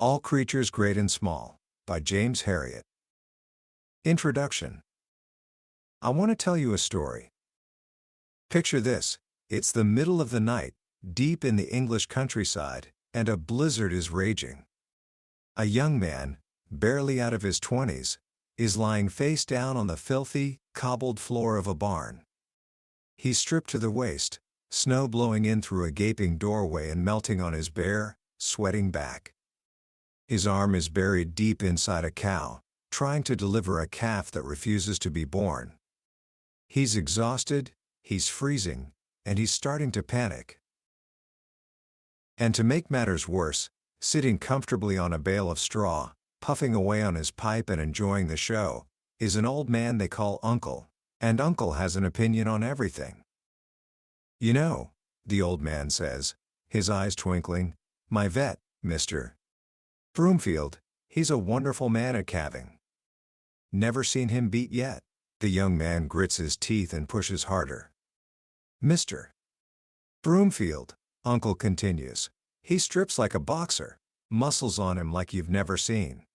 All Creatures Great and Small, by James Herriot. Introduction. I want to tell you a story. Picture this: it's the middle of the night, deep in the English countryside, and a blizzard is raging. A young man, barely out of his 20s, is lying face down on the filthy, cobbled floor of a barn. He's stripped to the waist, snow blowing in through a gaping doorway and melting on his bare, sweating back. His arm is buried deep inside a cow, trying to deliver a calf that refuses to be born. He's exhausted, he's freezing, and he's starting to panic. And to make matters worse, sitting comfortably on a bale of straw, puffing away on his pipe and enjoying the show, is an old man they call Uncle, and Uncle has an opinion on everything. "You know," the old man says, his eyes twinkling, "my vet, Mr. Broomfield, he's a wonderful man at calving. Never seen him beat yet." The young man grits his teeth and pushes harder. "Mr. Broomfield," Uncle continues, "he strips like a boxer, muscles on him like you've never seen."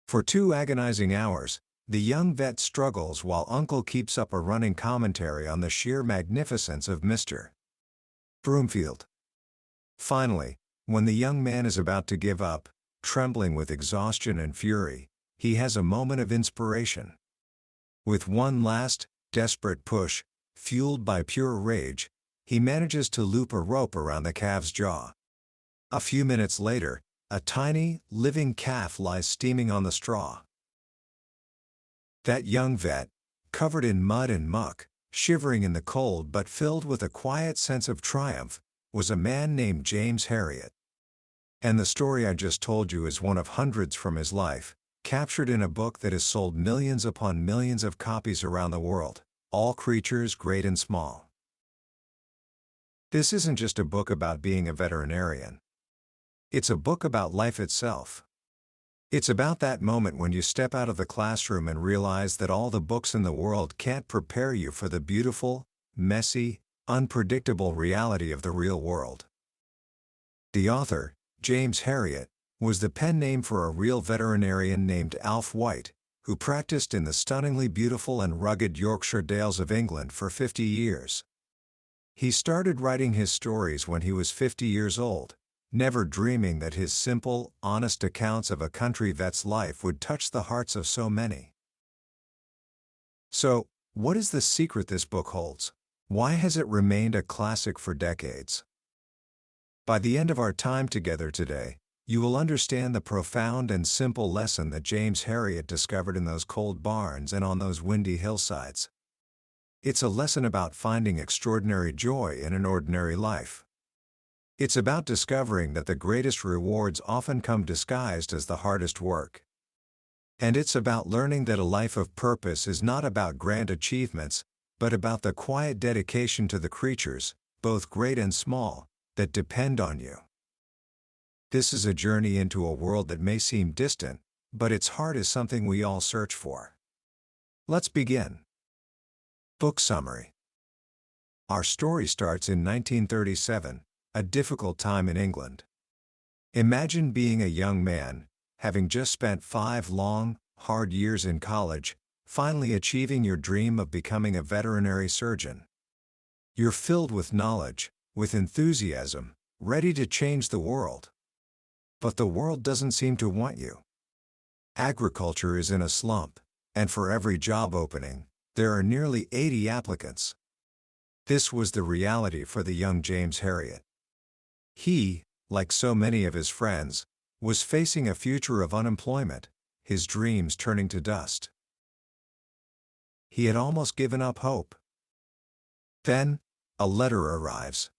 For 2 agonizing hours, the young vet struggles while Uncle keeps up a running commentary on the sheer magnificence of Mr. Broomfield. Finally, when the young man is about to give up, trembling with exhaustion and fury, he has a moment of inspiration. With one last, desperate push, fueled by pure rage, he manages to loop a rope around the calf's jaw. A few minutes later, a tiny, living calf lies steaming on the straw. That young vet, covered in mud and muck, shivering in the cold but filled with a quiet sense of triumph, was a man named James Herriot. And the story I just told you is one of hundreds from his life, captured in a book that has sold millions upon millions of copies around the world, All Creatures Great and Small. This isn't just a book about being a veterinarian. It's a book about life itself. It's about that moment when you step out of the classroom and realize that all the books in the world can't prepare you for the beautiful, messy, unpredictable reality of the real world. The author, James Herriot, was the pen name for a real veterinarian named Alf Wight, who practiced in the stunningly beautiful and rugged Yorkshire Dales of England for 50 years. He started writing his stories when he was 50 years old, never dreaming that his simple, honest accounts of a country vet's life would touch the hearts of so many. So, what is the secret this book holds? Why has it remained a classic for decades? By the end of our time together today, you will understand the profound and simple lesson that James Herriot discovered in those cold barns and on those windy hillsides. It's a lesson about finding extraordinary joy in an ordinary life. It's about discovering that the greatest rewards often come disguised as the hardest work. And it's about learning that a life of purpose is not about grand achievements, but about the quiet dedication to the creatures, both great and small, that depend on you. This is a journey into a world that may seem distant, but its heart is something we all search for. Let's begin. Book summary. Our story starts in 1937, a difficult time in England. Imagine being a young man, having just spent 5 long, hard years in college, finally achieving your dream of becoming a veterinary surgeon. You're filled with knowledge, with enthusiasm, ready to change the world. But the world doesn't seem to want you. Agriculture is in a slump, and for every job opening, there are nearly 80 applicants. This was the reality for the young James Herriot. He, like so many of his friends, was facing a future of unemployment, his dreams turning to dust. He had almost given up hope. Then, a letter arrives.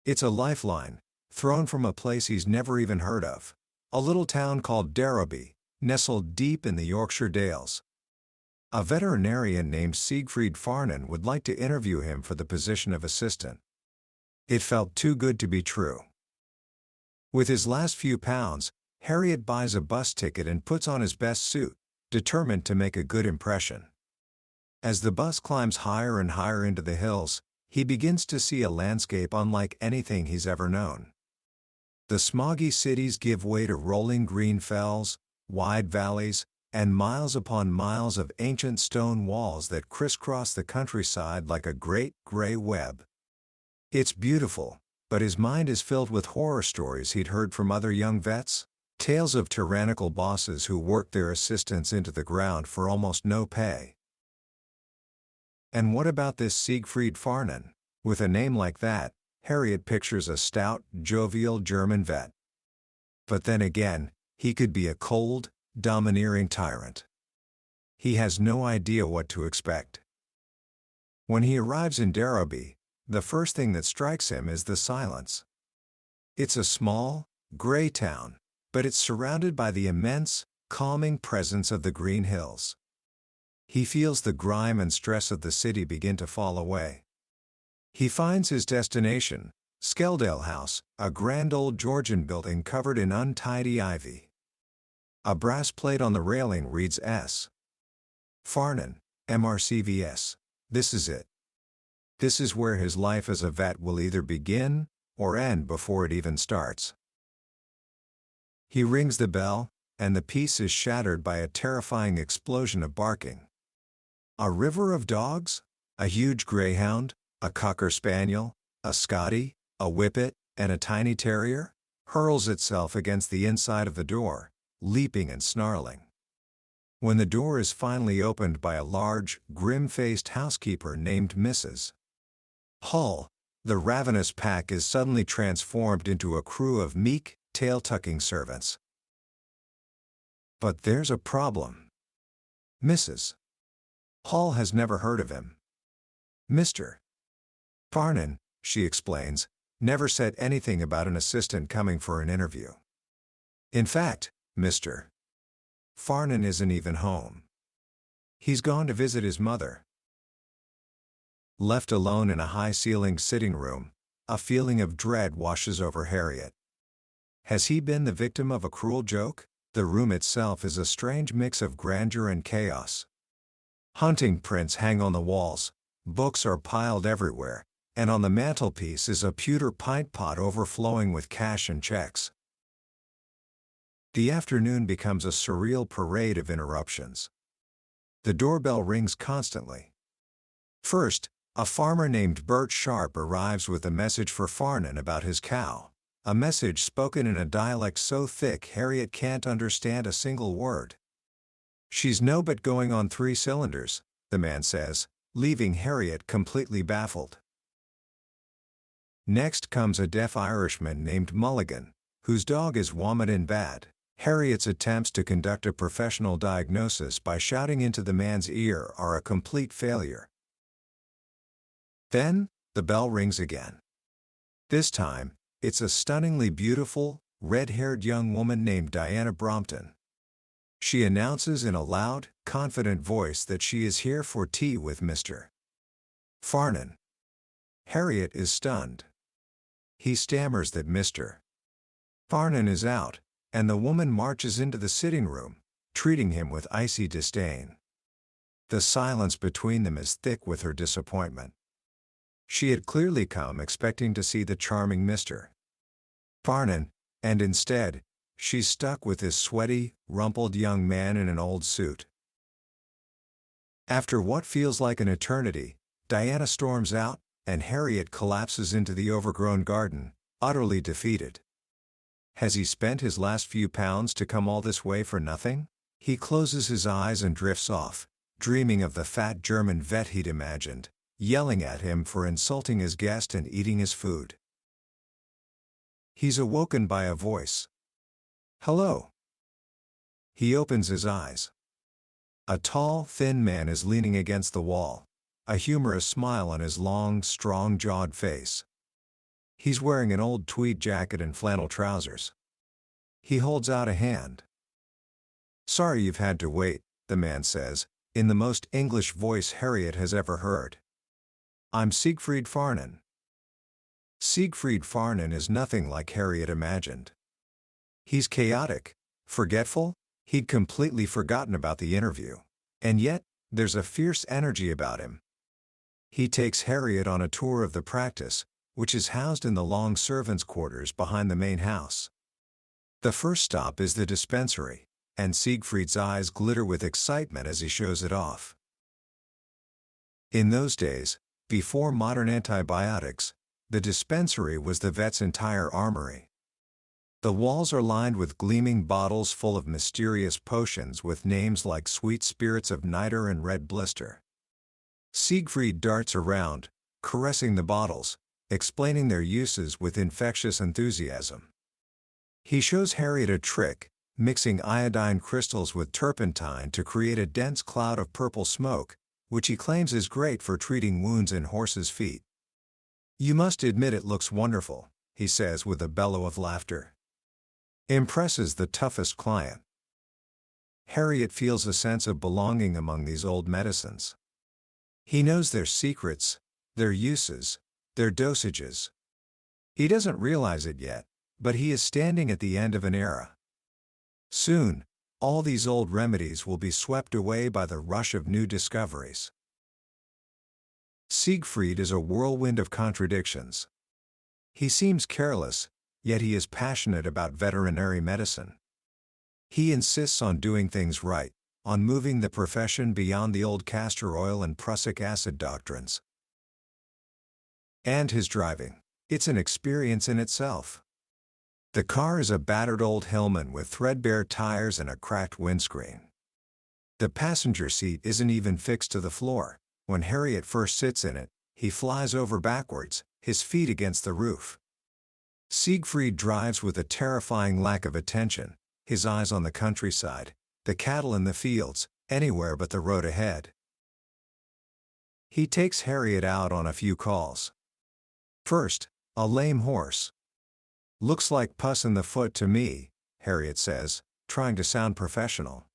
It's a lifeline, thrown from a place he's never even heard of, a little town called Derby, nestled deep in the Yorkshire Dales. A veterinarian named Siegfried Farnon would like to interview him for the position of assistant. It felt too good to be true. With his last few pounds, Herriot buys a bus ticket and puts on his best suit, determined to make a good impression. As the bus climbs higher and higher into the hills, he begins to see a landscape unlike anything he's ever known. The smoggy cities give way to rolling green fells, wide valleys, and miles upon miles of ancient stone walls that crisscross the countryside like a great gray web. It's beautiful, but his mind is filled with horror stories he'd heard from other young vets, tales of tyrannical bosses who worked their assistants into the ground for almost no pay. And what about this Siegfried Farnon? With a name like that, Herriot pictures a stout, jovial German vet. But then again, he could be a cold, domineering tyrant. He has no idea what to expect. When he arrives in Derby, the first thing that strikes him is the silence. It's a small, gray town, but it's surrounded by the immense, calming presence of the green hills. He feels the grime and stress of the city begin to fall away. He finds his destination, Skeldale House, a grand old Georgian building covered in untidy ivy. A brass plate on the railing reads S. Farnon, MRCVS. This is it. This is where his life as a vet will either begin or end before it even starts. He rings the bell, and the peace is shattered by a terrifying explosion of barking. A river of dogs? A huge greyhound, a cocker spaniel, a Scottie, a whippet, and a tiny terrier, hurls itself against the inside of the door, leaping and snarling. When the door is finally opened by a large, grim-faced housekeeper named Mrs. Hull, the ravenous pack is suddenly transformed into a crew of meek, tail-tucking servants. But there's a problem. Mrs. Hull has never heard of him. Mr. Farnon, she explains, never said anything about an assistant coming for an interview. In fact, Mr. Farnon isn't even home. He's gone to visit his mother. Left alone in a high-ceilinged sitting room, a feeling of dread washes over Herriot. Has he been the victim of a cruel joke? The room itself is a strange mix of grandeur and chaos. Hunting prints hang on the walls, books are piled everywhere, and on the mantelpiece is a pewter pint pot overflowing with cash and checks. The afternoon becomes a surreal parade of interruptions. The doorbell rings constantly. First, a farmer named Bert Sharp arrives with a message for Farnon about his cow, a message spoken in a dialect so thick Herriot can't understand a single word. "She's no but going on 3 cylinders, the man says, leaving Herriot completely baffled. Next comes a deaf Irishman named Mulligan, whose dog is vomiting bad. Herriot's attempts to conduct a professional diagnosis by shouting into the man's ear are a complete failure. Then, the bell rings again. This time, it's a stunningly beautiful, red-haired young woman named Diana Brompton. She announces in a loud, confident voice that she is here for tea with Mr. Farnon. Herriot is stunned. He stammers that Mr. Farnon is out, and the woman marches into the sitting room, treating him with icy disdain. The silence between them is thick with her disappointment. She had clearly come expecting to see the charming Mr. Farnon, and instead, she's stuck with this sweaty, rumpled young man in an old suit. After what feels like an eternity, Diana storms out, and Herriot collapses into the overgrown garden, utterly defeated. Has he spent his last few pounds to come all this way for nothing? He closes his eyes and drifts off, dreaming of the fat German vet he'd imagined, yelling at him for insulting his guest and eating his food. He's awoken by a voice. "Hello." He opens his eyes. A tall, thin man is leaning against the wall, a humorous smile on his long, strong-jawed face. He's wearing an old tweed jacket and flannel trousers. He holds out a hand. "Sorry you've had to wait," the man says, in the most English voice Herriot has ever heard. "I'm Siegfried Farnon." Siegfried Farnon is nothing like Herriot imagined. He's chaotic, forgetful, he'd completely forgotten about the interview. And yet, there's a fierce energy about him. He takes Herriot on a tour of the practice, which is housed in the long servants' quarters behind the main house. The first stop is the dispensary, and Siegfried's eyes glitter with excitement as he shows it off. In those days, before modern antibiotics, the dispensary was the vet's entire armory. The walls are lined with gleaming bottles full of mysterious potions with names like Sweet Spirits of Niter and Red Blister. Siegfried darts around, caressing the bottles, explaining their uses with infectious enthusiasm. He shows Herriot a trick, mixing iodine crystals with turpentine to create a dense cloud of purple smoke, which he claims is great for treating wounds in horses' feet. "You must admit it looks wonderful," he says with a bellow of laughter. Impresses the toughest client. Herriot feels a sense of belonging among these old medicines. He knows their secrets, their uses, their dosages. He doesn't realize it yet, but he is standing at the end of an era. Soon, all these old remedies will be swept away by the rush of new discoveries. Siegfried is a whirlwind of contradictions. He seems careless, yet he is passionate about veterinary medicine. He insists on doing things right, on moving the profession beyond the old castor oil and prussic acid doctrines. And his driving. It's an experience in itself. The car is a battered old Hillman with threadbare tires and a cracked windscreen. The passenger seat isn't even fixed to the floor. When Herriot first sits in it, he flies over backwards, his feet against the roof. Siegfried drives with a terrifying lack of attention, his eyes on the countryside, the cattle in the fields, anywhere but the road ahead. He takes Herriot out on a few calls. First, a lame horse. "Looks like pus in the foot to me," Herriot says, trying to sound professional.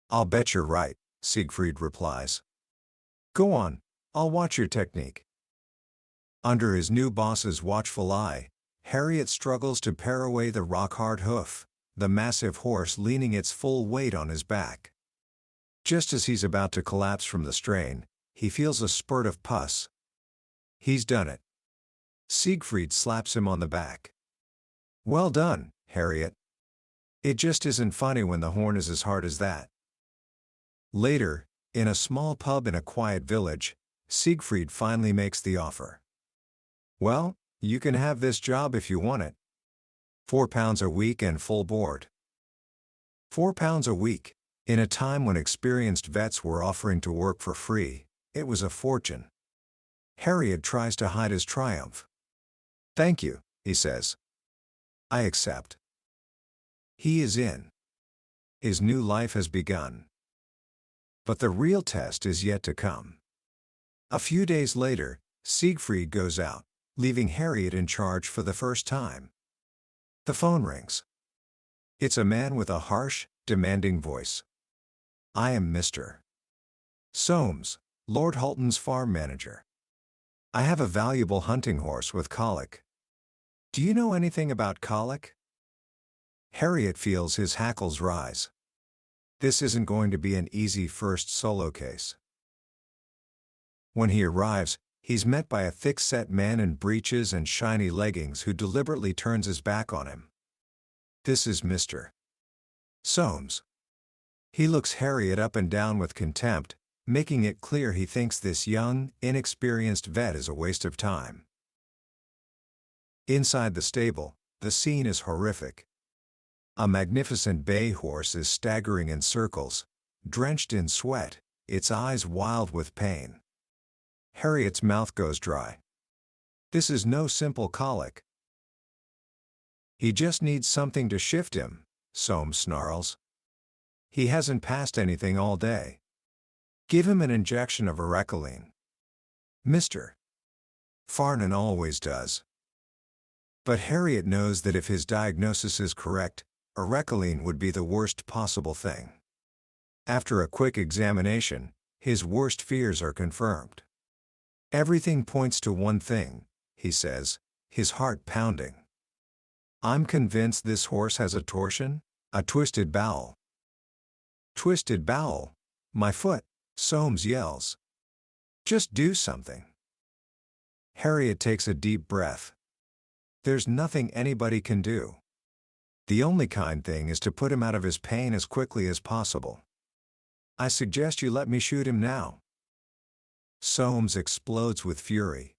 "I'll bet you're right," Siegfried replies. "Go on, I'll watch your technique." Under his new boss's watchful eye, Herriot struggles to pare away the rock-hard hoof, the massive horse leaning its full weight on his back. Just as he's about to collapse from the strain, he feels a spurt of pus. He's done it. Siegfried slaps him on the back. "Well done, Herriot. It just isn't funny when the horn is as hard as that." Later, in a small pub in a quiet village, Siegfried finally makes the offer. "Well, you can have this job if you want it. £4 a week and full board." £4 a week. In a time when experienced vets were offering to work for free, it was a fortune. Herriot tries to hide his triumph. "Thank you," he says. "I accept." He is in. His new life has begun. But the real test is yet to come. A few days later, Siegfried goes out, leaving Herriot in charge for the first time. The phone rings. It's a man with a harsh, demanding voice. "I am Mr. Soames, Lord Halton's farm manager. I have a valuable hunting horse with colic. Do you know anything about colic?" Herriot feels his hackles rise. This isn't going to be an easy first solo case. When he arrives, he's met by a thick-set man in breeches and shiny leggings who deliberately turns his back on him. This is Mr. Soames. He looks Herriot up and down with contempt, making it clear he thinks this young, inexperienced vet is a waste of time. Inside the stable, the scene is horrific. A magnificent bay horse is staggering in circles, drenched in sweat, its eyes wild with pain. Herriot's mouth goes dry. This is no simple colic. "He just needs something to shift him," Soames snarls. "He hasn't passed anything all day. Give him an injection of recounting. Mr. Farnon always does." But Herriot knows that if his diagnosis is correct, recounting would be the worst possible thing. After a quick examination, his worst fears are confirmed. "Everything points to one thing," he says, his heart pounding. "I'm convinced this horse has a torsion, a twisted bowel." "Twisted bowel? My foot," Soames yells. "Just do something." Herriot takes a deep breath. There's nothing anybody can do. The only kind thing is to put him out of his pain as quickly as possible. I suggest you let me shoot him now. Soames explodes with fury.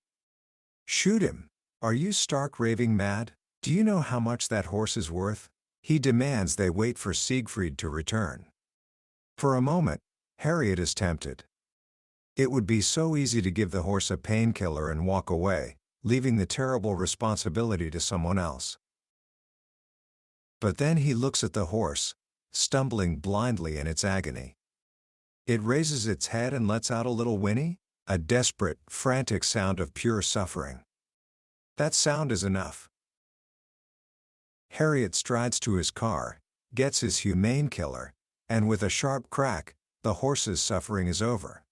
Shoot him? Are you stark raving mad? Do you know how much that horse is worth? He demands they wait for Siegfried to return. For a moment, Herriot is tempted. It would be so easy to give the horse a painkiller and walk away, leaving the terrible responsibility to someone else. But then he looks at the horse, stumbling blindly in its agony. It raises its head and lets out a little whinny, a desperate, frantic sound of pure suffering. That sound is enough. Herriot strides to his car, gets his humane killer, and with a sharp crack, the horse's suffering is over.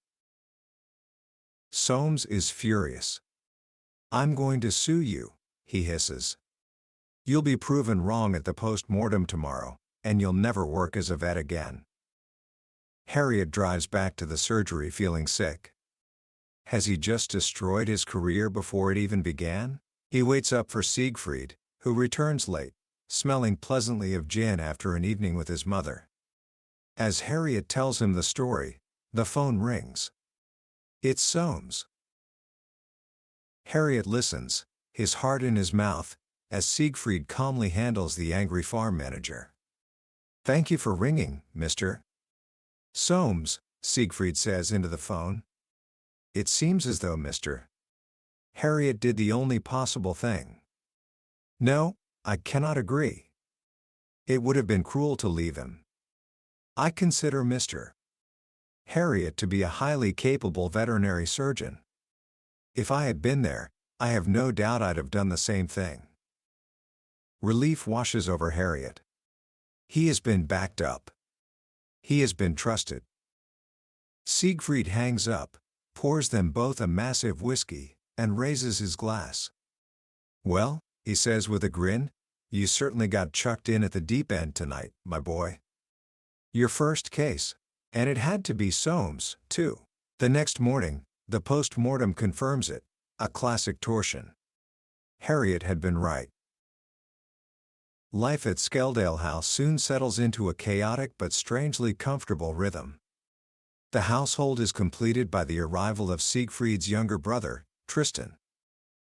Soames is furious. I'm going to sue you, he hisses. You'll be proven wrong at the post-mortem tomorrow, and you'll never work as a vet again. Herriot drives back to the surgery feeling sick. Has he just destroyed his career before it even began? He waits up for Siegfried, who returns late, smelling pleasantly of gin after an evening with his mother. As Herriot tells him the story, the phone rings. It's Soames. Herriot listens, his heart in his mouth, as Siegfried calmly handles the angry farm manager. Thank you for ringing, Mr. Soames, Siegfried says into the phone. It seems as though Mr. Herriot did the only possible thing. No, I cannot agree. It would have been cruel to leave him. I consider Mr. Herriot to be a highly capable veterinary surgeon. If I had been there, I have no doubt I'd have done the same thing. Relief washes over Herriot. He has been backed up. He has been trusted. Siegfried hangs up, pours them both a massive whiskey, and raises his glass. Well, he says with a grin, you certainly got chucked in at the deep end tonight, my boy. Your first case. And it had to be Soames, too. The next morning, the post-mortem confirms it, a classic torsion. Herriot had been right. Life at Skeldale House soon settles into a chaotic but strangely comfortable rhythm. The household is completed by the arrival of Siegfried's younger brother, Tristan.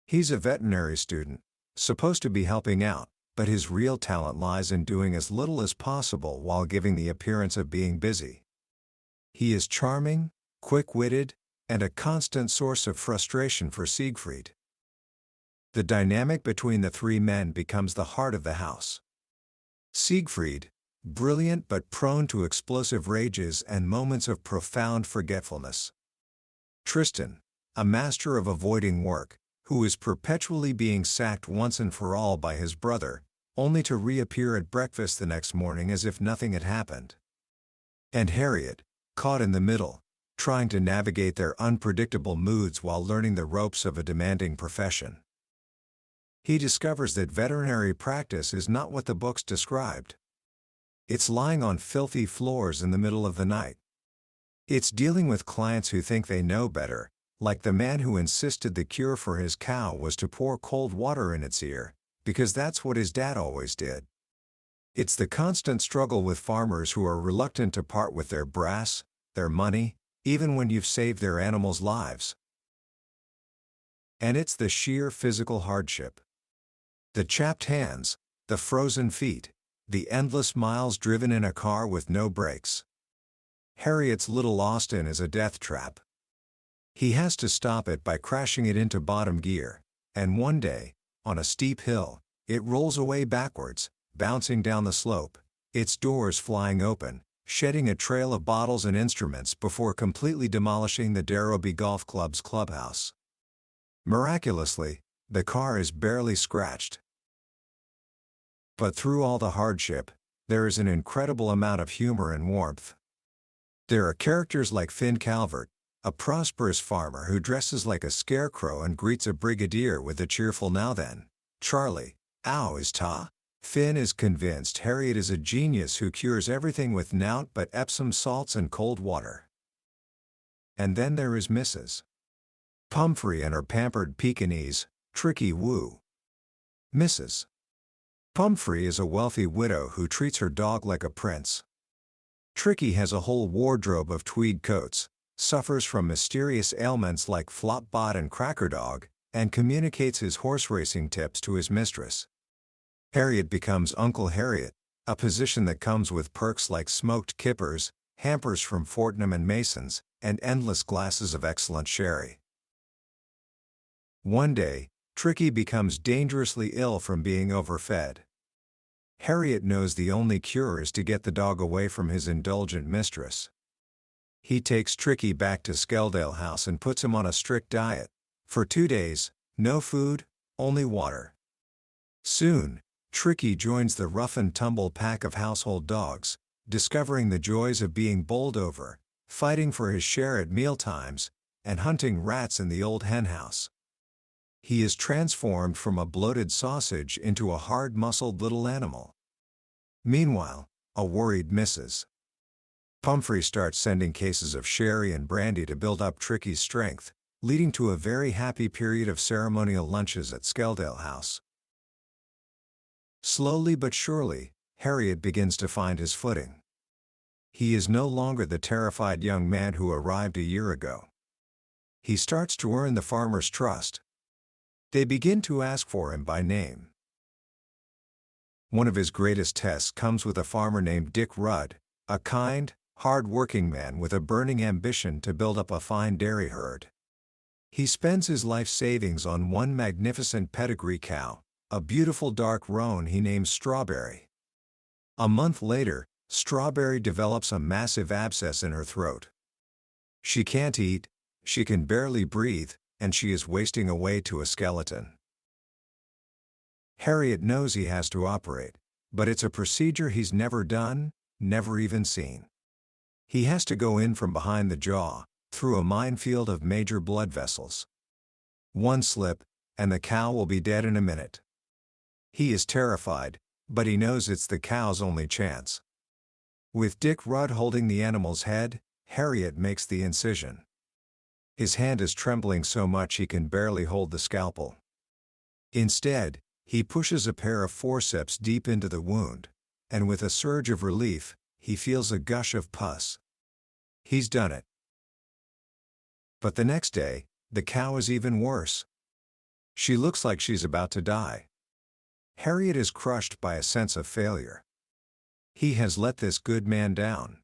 He's a veterinary student, supposed to be helping out, but his real talent lies in doing as little as possible while giving the appearance of being busy. He is charming, quick-witted, and a constant source of frustration for Siegfried. The dynamic between the three men becomes the heart of the house. Siegfried, brilliant but prone to explosive rages and moments of profound forgetfulness. Tristan, a master of avoiding work, who is perpetually being sacked once and for all by his brother, only to reappear at breakfast the next morning as if nothing had happened. And Herriot, caught in the middle, trying to navigate their unpredictable moods while learning the ropes of a demanding profession. He discovers that veterinary practice is not what the books described. It's lying on filthy floors in the middle of the night. It's dealing with clients who think they know better, like the man who insisted the cure for his cow was to pour cold water in its ear, because that's what his dad always did. It's the constant struggle with farmers who are reluctant to part with their brass, their money, even when you've saved their animals' lives. And it's the sheer physical hardship. The chapped hands, the frozen feet, the endless miles driven in a car with no brakes. Herriot's little Austin is a death trap. He has to stop it by crashing it into bottom gear, and one day, on a steep hill, it rolls away backwards, bouncing down the slope, its doors flying open, shedding a trail of bottles and instruments before completely demolishing the Darrowby Golf Club's clubhouse. Miraculously, the car is barely scratched. But through all the hardship, there is an incredible amount of humor and warmth. There are characters like Finn Calvert, a prosperous farmer who dresses like a scarecrow and greets a brigadier with a cheerful "Now then, Charlie, ow is ta." Finn is convinced Herriot is a genius who cures everything with nout but Epsom salts and cold water. And then there is Mrs. Pumphrey and her pampered Pekingese, Tricki Woo. Mrs. Pumphrey is a wealthy widow who treats her dog like a prince. Tricki has a whole wardrobe of tweed coats, suffers from mysterious ailments like flopbot and crackerdog, and communicates his horse racing tips to his mistress. Herriot becomes Uncle Herriot, a position that comes with perks like smoked kippers, hampers from Fortnum and Mason's, and endless glasses of excellent sherry. One day, Tricki becomes dangerously ill from being overfed. Herriot knows the only cure is to get the dog away from his indulgent mistress. He takes Tricki back to Skeldale House and puts him on a strict diet. For 2 days, no food, only water. Soon, Tricki joins the rough-and-tumble pack of household dogs, discovering the joys of being bowled over, fighting for his share at mealtimes, and hunting rats in the old henhouse. He is transformed from a bloated sausage into a hard-muscled little animal. Meanwhile, a worried Mrs. Pumphrey starts sending cases of sherry and brandy to build up Tricki's strength, leading to a very happy period of ceremonial lunches at Skeldale House. Slowly but surely, Herriot begins to find his footing. He is no longer the terrified young man who arrived a year ago. He starts to earn the farmer's trust. They begin to ask for him by name. One of his greatest tests comes with a farmer named Dick Rudd, a kind, hard-working man with a burning ambition to build up a fine dairy herd. He spends his life savings on one magnificent pedigree cow, a beautiful dark roan he names Strawberry. A month later, Strawberry develops a massive abscess in her throat. She can't eat, she can barely breathe, and she is wasting away to a skeleton. Herriot knows he has to operate, but it's a procedure he's never done, never even seen. He has to go in from behind the jaw, through a minefield of major blood vessels. One slip, and the cow will be dead in a minute. He is terrified, but he knows it's the cow's only chance. With Dick Rudd holding the animal's head, Herriot makes the incision. His hand is trembling so much he can barely hold the scalpel. Instead, he pushes a pair of forceps deep into the wound, and with a surge of relief, he feels a gush of pus. He's done it. But the next day, the cow is even worse. She looks like she's about to die. Herriot is crushed by a sense of failure. He has let this good man down.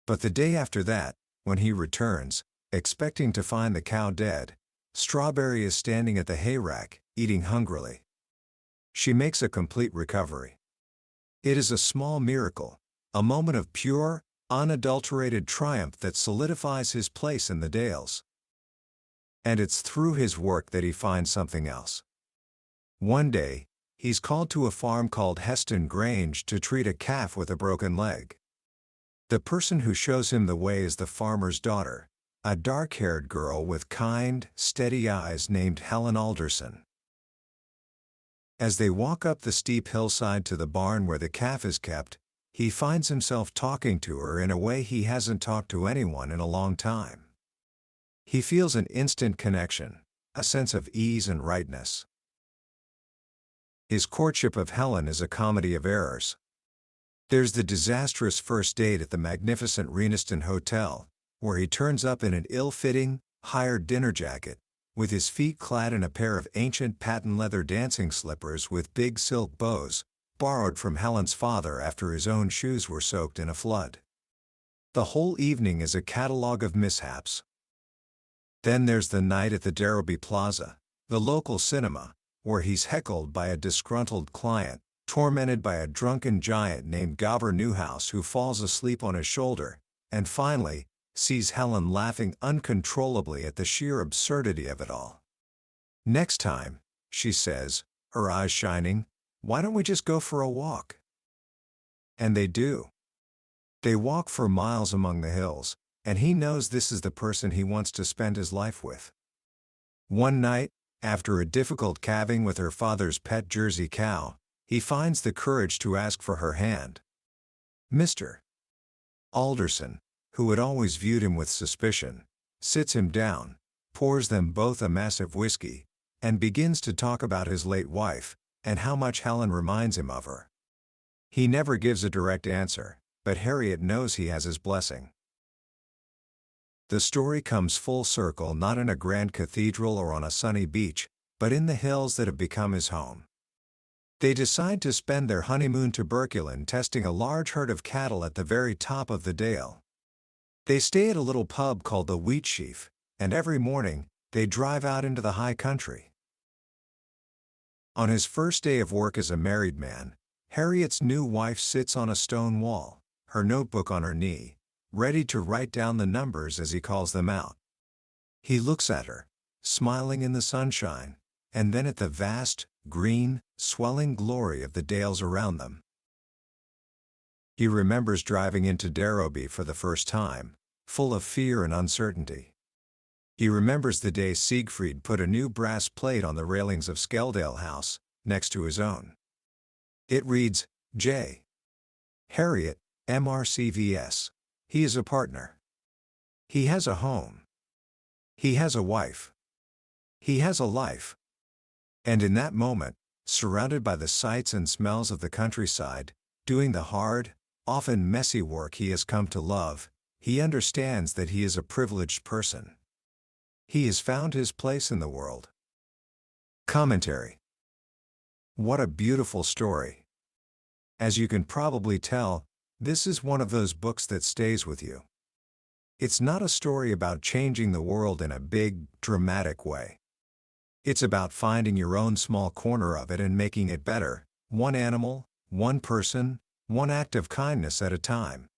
But the day after that, when he returns, expecting to find the cow dead, Strawberry is standing at the hayrack, eating hungrily. She makes a complete recovery. It is a small miracle, a moment of pure, unadulterated triumph that solidifies his place in the Dales. And it's through his work that he finds something else. One day, he's called to a farm called Heston Grange to treat a calf with a broken leg. The person who shows him the way is the farmer's daughter, a dark-haired girl with kind, steady eyes named Helen Alderson. As they walk up the steep hillside to the barn where the calf is kept, he finds himself talking to her in a way he hasn't talked to anyone in a long time. He feels an instant connection, a sense of ease and rightness. His courtship of Helen is a comedy of errors. There's the disastrous first date at the magnificent Reniston Hotel, where he turns up in an ill-fitting, hired dinner jacket, with his feet clad in a pair of ancient patent leather dancing slippers with big silk bows, borrowed from Helen's father after his own shoes were soaked in a flood. The whole evening is a catalogue of mishaps. Then there's the night at the Darrowby Plaza, the local cinema, where he's heckled by a disgruntled client, tormented by a drunken giant named Gobber Newhouse who falls asleep on his shoulder, and finally, sees Helen laughing uncontrollably at the sheer absurdity of it all. "Next time," she says, her eyes shining, "why don't we just go for a walk?" And they do. They walk for miles among the hills, and he knows this is the person he wants to spend his life with. One night, after a difficult calving with her father's pet Jersey cow, he finds the courage to ask for her hand. Mr. Alderson, who had always viewed him with suspicion, sits him down, pours them both a massive whiskey, and begins to talk about his late wife, and how much Helen reminds him of her. He never gives a direct answer, but Herriot knows he has his blessing. The story comes full circle not in a grand cathedral or on a sunny beach, but in the hills that have become his home. They decide to spend their honeymoon tuberculin testing a large herd of cattle at the very top of the dale. They stay at a little pub called the Wheatsheaf, and every morning, they drive out into the high country. On his first day of work as a married man, Herriot's new wife sits on a stone wall, her notebook on her knee, ready to write down the numbers as he calls them out. He looks at her, smiling in the sunshine, and then at the vast, green, swelling glory of the dales around them. He remembers driving into Darrowby for the first time, full of fear and uncertainty. He remembers the day Siegfried put a new brass plate on the railings of Skeldale House, next to his own. It reads, J. Herriot, MRCVS. He is a partner. He has a home. He has a wife. He has a life. And in that moment, surrounded by the sights and smells of the countryside, doing the hard, often messy work he has come to love, he understands that he is a privileged person. He has found his place in the world. Commentary. What a beautiful story. As you can probably tell, this is one of those books that stays with you. It's not a story about changing the world in a big, dramatic way. It's about finding your own small corner of it and making it better, one animal, one person, one act of kindness at a time.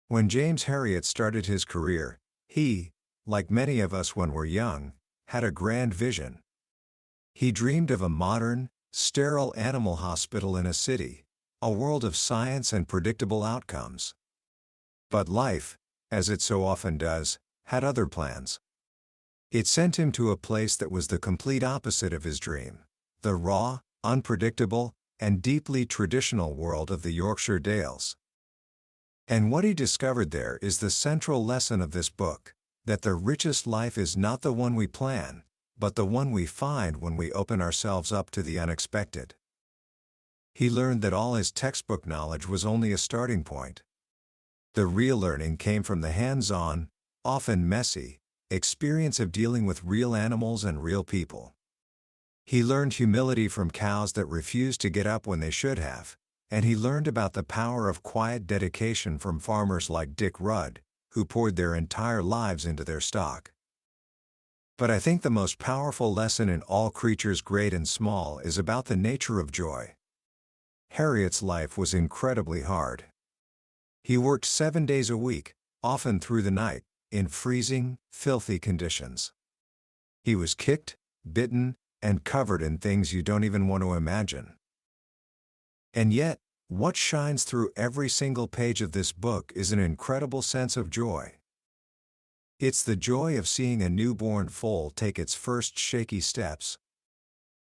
When James Herriot started his career, he, like many of us when we're young, had a grand vision. He dreamed of a modern, sterile animal hospital in a city, a world of science and predictable outcomes. But life, as it so often does, had other plans. It sent him to a place that was the complete opposite of his dream, the raw, unpredictable, and deeply traditional world of the Yorkshire Dales. And what he discovered there is the central lesson of this book, that the richest life is not the one we plan, but the one we find when we open ourselves up to the unexpected. He learned that all his textbook knowledge was only a starting point. The real learning came from the hands-on, often messy, experience of dealing with real animals and real people. He learned humility from cows that refused to get up when they should have, and he learned about the power of quiet dedication from farmers like Dick Rudd, who poured their entire lives into their stock. But I think the most powerful lesson in All Creatures Great and Small is about the nature of joy. Herriot's life was incredibly hard. He worked 7 days a week, often through the night, in freezing, filthy conditions. He was kicked, bitten, and covered in things you don't even want to imagine. And yet, what shines through every single page of this book is an incredible sense of joy. It's the joy of seeing a newborn foal take its first shaky steps.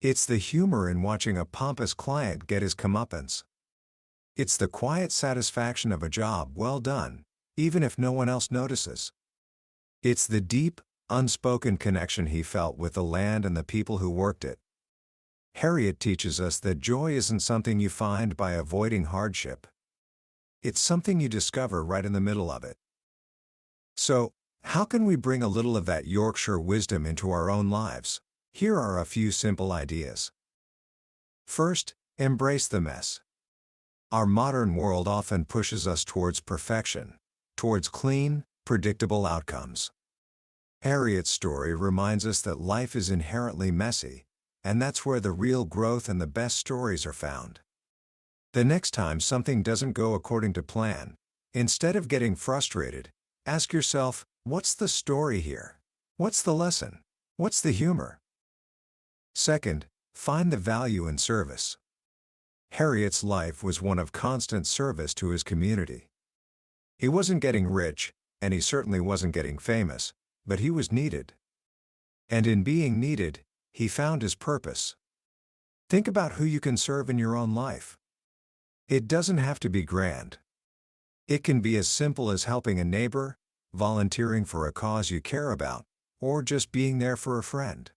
It's the humor in watching a pompous client get his comeuppance. It's the quiet satisfaction of a job well done, even if no one else notices. It's the deep, unspoken connection he felt with the land and the people who worked it. Herriot teaches us that joy isn't something you find by avoiding hardship. It's something you discover right in the middle of it. So, how can we bring a little of that Yorkshire wisdom into our own lives? Here are a few simple ideas. First, embrace the mess. Our modern world often pushes us towards perfection, towards clean, predictable outcomes. Herriot's story reminds us that life is inherently messy, and that's where the real growth and the best stories are found. The next time something doesn't go according to plan, instead of getting frustrated, ask yourself, what's the story here? What's the lesson? What's the humor? Second, find the value in service. Herriot's life was one of constant service to his community. He wasn't getting rich, and he certainly wasn't getting famous, but he was needed. And in being needed, he found his purpose. Think about who you can serve in your own life. It doesn't have to be grand. It can be as simple as helping a neighbor, volunteering for a cause you care about, or just being there for a friend.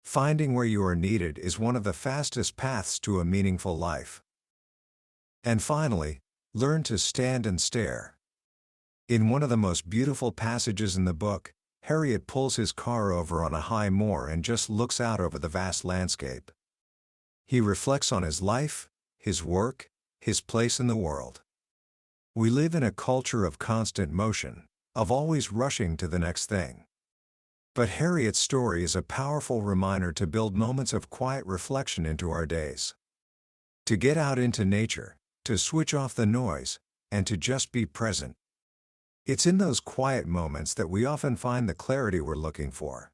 Finding where you are needed is one of the fastest paths to a meaningful life. And finally, learn to stand and stare. In one of the most beautiful passages in the book, Herriot pulls his car over on a high moor and just looks out over the vast landscape. He reflects on his life, his work, his place in the world. We live in a culture of constant motion, of always rushing to the next thing. But Herriot's story is a powerful reminder to build moments of quiet reflection into our days. To get out into nature, to switch off the noise, and to just be present. It's in those quiet moments that we often find the clarity we're looking for.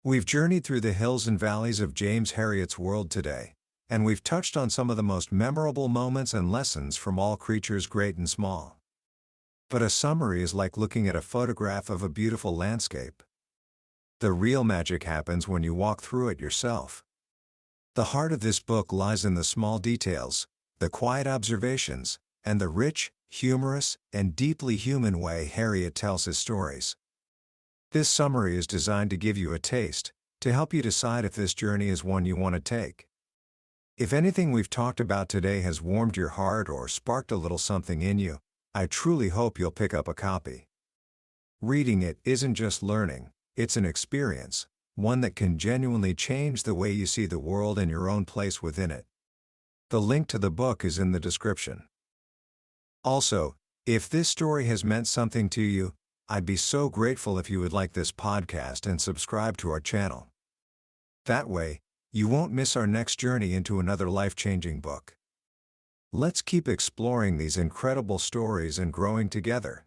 We've journeyed through the hills and valleys of James Herriot's world today, and we've touched on some of the most memorable moments and lessons from all creatures great and small. But a summary is like looking at a photograph of a beautiful landscape. The real magic happens when you walk through it yourself. The heart of this book lies in the small details, the quiet observations, and the rich, humorous, and deeply human way Herriot tells his stories. This summary is designed to give you a taste, to help you decide if this journey is one you want to take. If anything we've talked about today has warmed your heart or sparked a little something in you, I truly hope you'll pick up a copy. Reading it isn't just learning, it's an experience, one that can genuinely change the way you see the world and your own place within it. The link to the book is in the description. Also, if this story has meant something to you, I'd be so grateful if you would like this podcast and subscribe to our channel. That way, you won't miss our next journey into another life-changing book. Let's keep exploring these incredible stories and growing together.